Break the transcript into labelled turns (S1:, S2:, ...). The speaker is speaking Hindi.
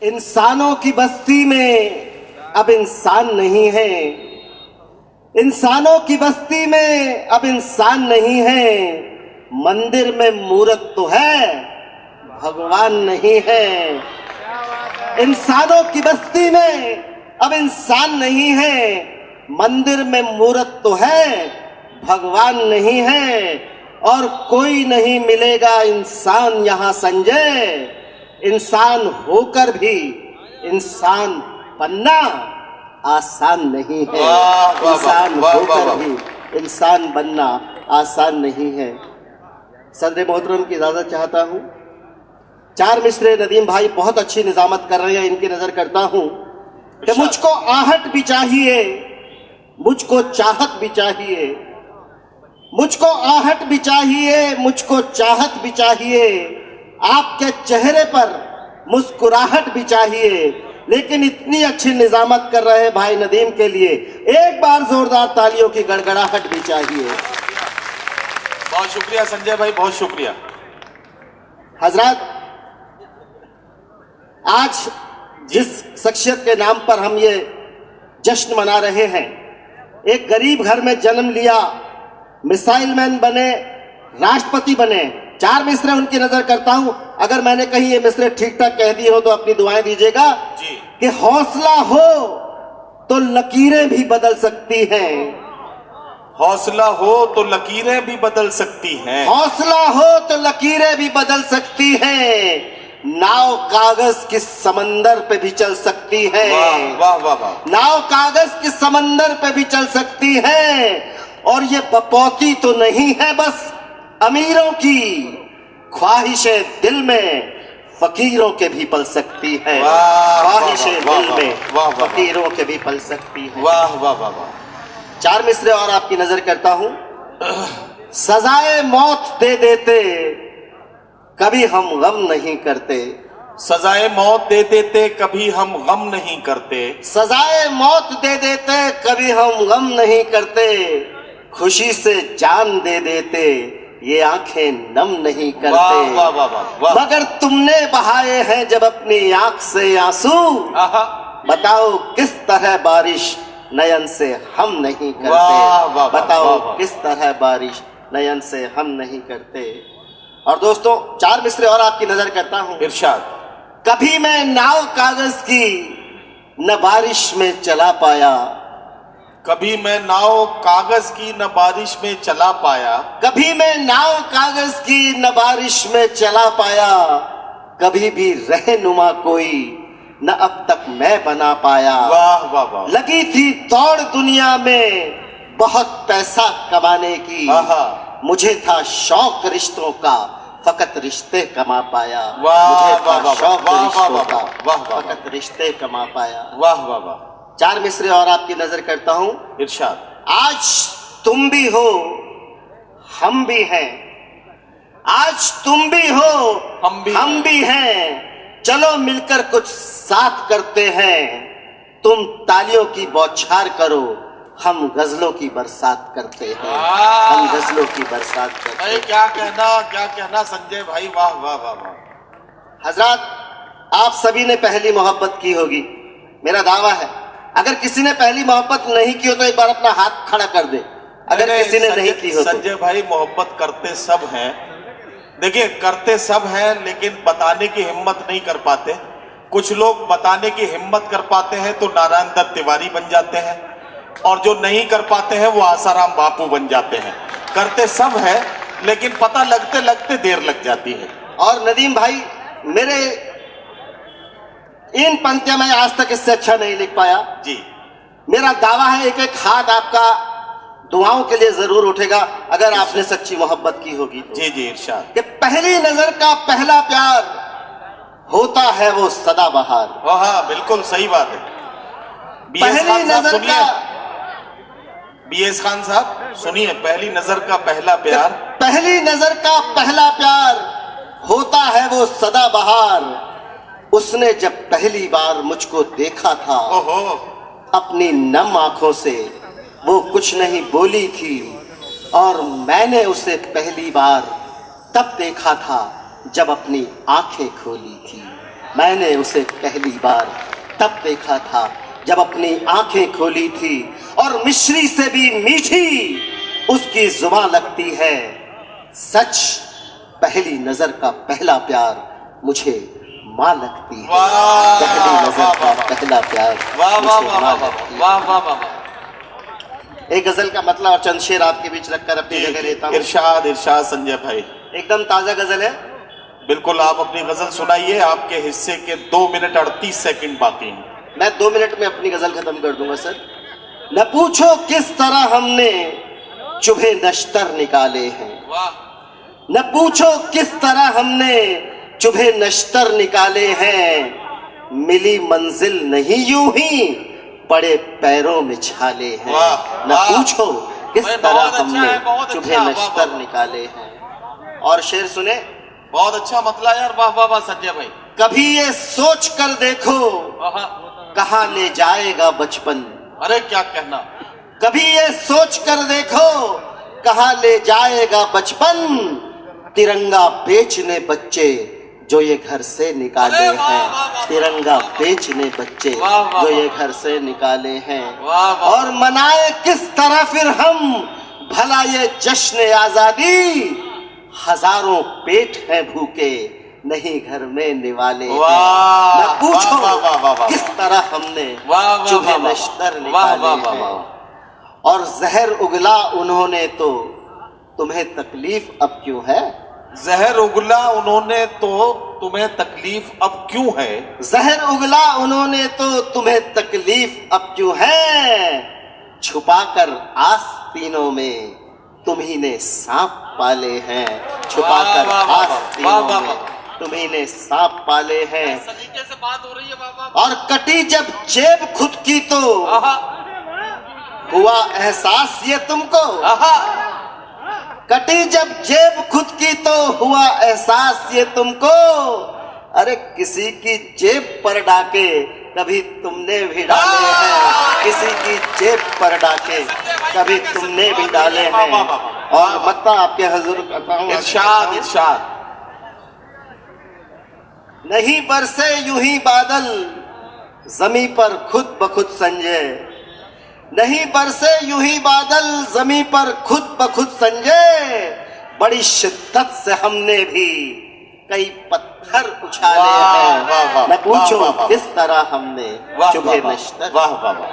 S1: इंसानों की बस्ती में अब इंसान नहीं है, इंसानों की बस्ती में अब इंसान नहीं है। मंदिर में मूर्त तो है, भगवान नहीं है। इंसानों की बस्ती में अब इंसान नहीं है, मंदिर में मूर्त तो है, भगवान नहीं है। और कोई नहीं मिलेगा इंसान यहाँ संजय, इंसान होकर भी इंसान बनना आसान नहीं है। इंसान होकर भी इंसान बनना आसान नहीं है। सदर मोहतरम की इजाजत चाहता हूँ। चार मिसरे नदीम भाई बहुत अच्छी निजामत कर रहे हैं, इनकी नजर करता हूँ कि मुझको आहट भी चाहिए, मुझको चाहत भी चाहिए, मुझको आहट भी चाहिए, मुझको चाहत भी चाहिए, आपके चेहरे पर मुस्कुराहट भी चाहिए। लेकिन इतनी अच्छी निजामत कर रहे हैं भाई नदीम के लिए एक बार जोरदार तालियों की गड़गड़ाहट भी चाहिए।
S2: बहुत शुक्रिया संजय भाई, बहुत शुक्रिया।
S1: हजरत, आज जिस शख्सियत के नाम पर हम ये जश्न मना रहे हैं, एक गरीब घर में जन्म लिया, मिसाइल मैन बने, राष्ट्रपति बने। चार मिसरे उनकी नजर करता हूं, अगर मैंने कहीं ये मिसरे ठीक ठाक कह दिए हो तो अपनी दुआएं दीजिएगा कि हौसला हो तो लकीरें भी बदल सकती हैं,
S2: हौसला हो तो लकीरें भी बदल सकती हैं,
S1: हौसला हो तो लकीरें भी बदल सकती हैं। नाव कागज के समंदर पे भी चल सकती है,
S2: वाह वाह वाह।
S1: नाव कागज के समंदर पे भी चल सकती है। और ये बपौती तो नहीं है बस अमीरों की, ख्वाहिशें दिल में फकीरों के भी पल सकती है, ख्वाहिशें दिल में फकीरों के भी पल सकती है।
S2: वाह वाह वाह वाह।
S1: चार मिसरे और आपकी नजर करता हूं। सजाए मौत दे देते कभी हम गम नहीं करते,
S2: सजाए मौत दे देते कभी हम गम नहीं करते,
S1: सजाए मौत दे देते कभी हम गम नहीं करते। खुशी से जान दे देते ये आंखें नम नहीं करते।
S2: वाह वाह वाह वाह।
S1: मगर तुमने बहाए हैं जब अपनी आंख से आंसू, बताओ किस तरह बारिश नयन से हम नहीं करते।
S2: वाह वाह।
S1: बताओ किस तरह बारिश नयन से हम नहीं करते। और दोस्तों, चार मिसरे और आपकी नजर करता हूं।
S2: इरशाद।
S1: कभी मैं नाव कागज की न बारिश में चला पाया,
S2: कभी मैं नाव कागज की न बारिश में चला पाया,
S1: कभी मैं नाव कागज की न बारिश में चला पाया। कभी भी रहनुमा कोई न अब तक मैं बना पाया।
S2: वाह वाह वाह।
S1: लगी थी दौड़ दुनिया में बहुत पैसा कमाने की, मुझे था शौक रिश्तों का फकत रिश्ते कमा पाया। मुझे था शौक रिश्तों का फकत रिश्ते कमा पाया।
S2: वाह वाह वाह।
S1: चार मिसरे और आपकी नजर करता हूं।
S2: इरशाद।
S1: आज तुम भी हो हम भी हैं, आज तुम भी हो हम भी हैं। चलो मिलकर कुछ साथ करते हैं। तुम तालियों की बौछार करो, हम गजलों की बरसात करते हैं, हम गजलों की बरसात करते हैं।
S2: क्या कहना संजय भाई, वाह वाह वाह वाह।
S1: हजरत, आप सभी ने पहली मोहब्बत की होगी, मेरा दावा है। अगर किसी ने पहली मोहब्बत नहीं की हो तो एक बार अपना हाथ खड़ा कर दे, अगर किसी ने नहीं की हो।
S2: संजय भाई, मोहब्बत करते सब हैं, देखिए करते सब हैं, लेकिन बताने की हिम्मत नहीं कर पाते। कुछ लोग बताने की हिम्मत कर पाते हैं तो नारायण दत्त तिवारी बन जाते हैं, और जो नहीं कर पाते हैं वो आसाराम बापू बन जाते हैं। करते सब है लेकिन पता लगते लगते देर लग जाती है।
S1: और नदीम भाई, मेरे इन पंक्तियां मैं आज तक इससे अच्छा नहीं लिख पाया
S2: जी।
S1: मेरा दावा है एक एक हाथ आपका दुआओं के लिए जरूर उठेगा अगर आपने सच्ची मोहब्बत की होगी तो।
S2: जी जी, इरशाद।
S1: कि पहली नजर का पहला प्यार होता है वो सदाबहार।
S2: हाँ, बिल्कुल सही बात है।
S1: पहली नजर का,
S2: बीएस खान साहब सुनिए, पहली नजर का पहला प्यार,
S1: पहली नजर का पहला प्यार होता है वो सदाबहार। उसने जब पहली बार मुझको देखा था, अपनी नम आंखों से वो कुछ नहीं बोली थी, और मैंने उसे पहली बार तब देखा था जब अपनी आंखें खोली थी। मैंने उसे पहली बार तब देखा था जब अपनी आंखें खोली थी और मिश्री से भी मीठी उसकी जुबान लगती है। सच, पहली नजर का पहला प्यार मुझे माँ लगती है।
S2: वाह,
S1: पहली नजर
S2: वाह,
S1: का
S2: वाह,
S1: पहला प्यार
S2: वाह वाह
S1: मुझे
S2: वाह
S1: माँ
S2: वाह
S1: लगती है।
S2: वाह वाह वाह वाह।
S1: एक गजल का मतलब और चंद शेर आपके बीच रखकर अपनी जगह लेता हूँ।
S2: इरशाद इरशाद संजय भाई,
S1: एकदम ताजा गजल है।
S2: बिल्कुल आप अपनी गजल सुनाइए। आपके हिस्से के 2 मिनट 38 सेकंड बाकी हैं।
S1: मैं 2 मिनट में अपनी गजल खत्म कर दूंगा सर। न पूछो किस तरह हमने चुभे नश्तर निकाले हैं।
S2: वाह।
S1: न पूछो किस तरह हमने चुभे नश्तर निकाले हैं। मिली मंजिल नहीं यूं ही पड़े पैरों में छाले हैं।
S2: वाह,
S1: न
S2: वाह।
S1: पूछो किस
S2: भाई,
S1: तरह
S2: बहुत अच्छा
S1: हमने
S2: है, बहुत अच्छा,
S1: चुभे
S2: वाह,
S1: नश्तर
S2: वाह।
S1: निकाले हैं। और शेर सुने।
S2: बहुत अच्छा मतला यार, वाह वाह वाह संजय भाई।
S1: कभी ये सोच कर देखो
S2: वाह।
S1: कहाँ ले जाएगा बचपन।
S2: अरे क्या कहना।
S1: कभी ये सोच कर देखो कहाँ ले जाएगा बचपन। तिरंगा बेचने बच्चे जो ये घर से निकाले
S2: अरे वाह,
S1: हैं।
S2: वाह, वाह,
S1: तिरंगा
S2: वाह, वाह।
S1: बेचने बच्चे
S2: वाह, वाह,
S1: जो ये
S2: वाह।
S1: घर से निकाले हैं।
S2: वाह, वाह।
S1: और मनाए किस तरह फिर हम भला ये जश्न आजादी। हजारों पेट हैं भूखे नहीं घर में निवाले हैं।
S2: वाह,
S1: न पूछो
S2: वाह, वाह, वाह, वाह,
S1: किस तरह हमने
S2: वाह, वाह,
S1: चुभे
S2: वाह, वाह।
S1: नश्तर
S2: वाह,
S1: निकाले
S2: वाह, वाह,
S1: हैं।
S2: वाह।
S1: और जहर उगला उन्होंने तो तुम्हें तकलीफ अब क्यों है।
S2: जहर उगला उन्होंने तो तुम्हें तकलीफ अब क्यों है।
S1: जहर उगला उन्होंने तो तुम्हें तकलीफ अब क्यों है। छुपाकर आस्तीनों में तुम्ही ने सांप पाले हैं। छुपाकर
S2: वाह, वाह, वाह,
S1: आस्तीनों
S2: वाह, वाह,
S1: में
S2: वाह।
S1: तुम्ही ने सांप पाले हैं।
S2: सलीके से बात हो रही है। वाह वाह।
S1: और कटी जब जेब खुद की तो
S2: आहा,
S1: हुआ एहसास ये तुमको।
S2: आहा।
S1: कटी जब जेब खुद की तो हुआ एहसास ये तुमको। अरे किसी की जेब पर डाके कभी तुमने भी डाले हैं। किसी की जेब पर डाके कभी तुमने भी डाले हैं। और मत्ता आपके हुजूर करता हूं।
S2: इरशाद इरशाद।
S1: नहीं बरसे यूं ही बादल जमी पर खुद ब खुद संजय। नहीं बरसे यूं ही बादल जमी पर खुद ब खुद संजय। बड़ी शिद्दत से हमने भी कई पत्थर उछाले
S2: वाह,
S1: हैं।
S2: वाह, वाह,
S1: न पूछो
S2: वाह, वाह, वाह।
S1: किस तरह हमने
S2: वाह
S1: चुभे
S2: वाह
S1: नश्तर।
S2: वाह वाह वाह।